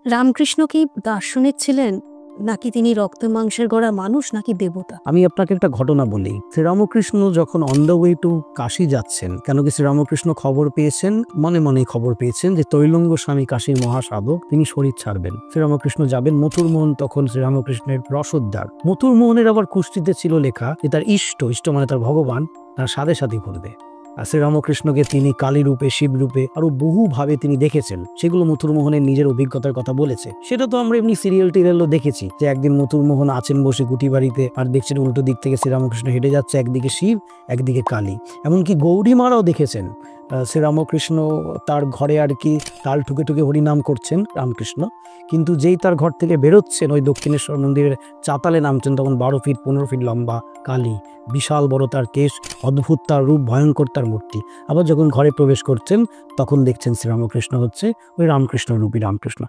রামকৃষ্ণ কি দার্শনিক ছিলেন, নাকি তিনি রক্ত মাংসের গড়া মানুষ, নাকি দেবতা? আমি আপনাকে একটা ঘটনা বলি। শ্রীরামকৃষ্ণ যখন on the way to Kashi যাচ্ছেন, কেন কি শ্রীরামকৃষ্ণ খবর পেয়েছেন, মনে মনে খবর পেয়েছেন যে তৈলঙ্গ স্বামী কাশীর মহাসাধক, তিনি শরীর ছাড়বেন। শ্রীরামকৃষ্ণ যাবেন। মথুরমোহন তখন শ্রীরামকৃষ্ণের রসদদার। মথুরমোহনের আবার কুষ্টিতে ছিল লেখা যে তার ইষ্ট মানে তার ভগবান তার সাথে সাথে করবে। আর শ্রীরামকৃষ্ণকে তিনি কালী রূপে, শিব রূপে আরো বহুভাবে তিনি দেখেছেন। সেগুলো মথুরমোহনের নিজের অভিজ্ঞতার কথা বলেছে। সেটা তো আমরা এমনি সিরিয়াল টিরিয়ালও দেখেছি যে একদিন মথুরমোহন আছেন বসে কুটি বাড়িতে, আর দেখছেন উল্টো দিক থেকে শ্রীরামকৃষ্ণ হেঁটে যাচ্ছে, একদিকে শিব একদিকে কালী। এমনকি গৌরীমারাও দেখেছেন শ্রীরামকৃষ্ণ তার ঘরে আর কি তাল ঠুকে ঠুকে হরিনাম করছেন রামকৃষ্ণ, কিন্তু যেই তার ঘর থেকে বেরোচ্ছেন ওই দক্ষিণেশ্বর মন্দিরের চাতালে নামছেন, তখন 12 ফিট 15 ফিট লম্বা কালী, বিশাল বড় তার কেশ, অদ্ভুত তার রূপ, ভয়ঙ্কর তার মূর্তি। আবার যখন ঘরে প্রবেশ করছেন তখন দেখছেন শ্রীরামকৃষ্ণ হচ্ছে ওই রামকৃষ্ণ রূপী রামকৃষ্ণ।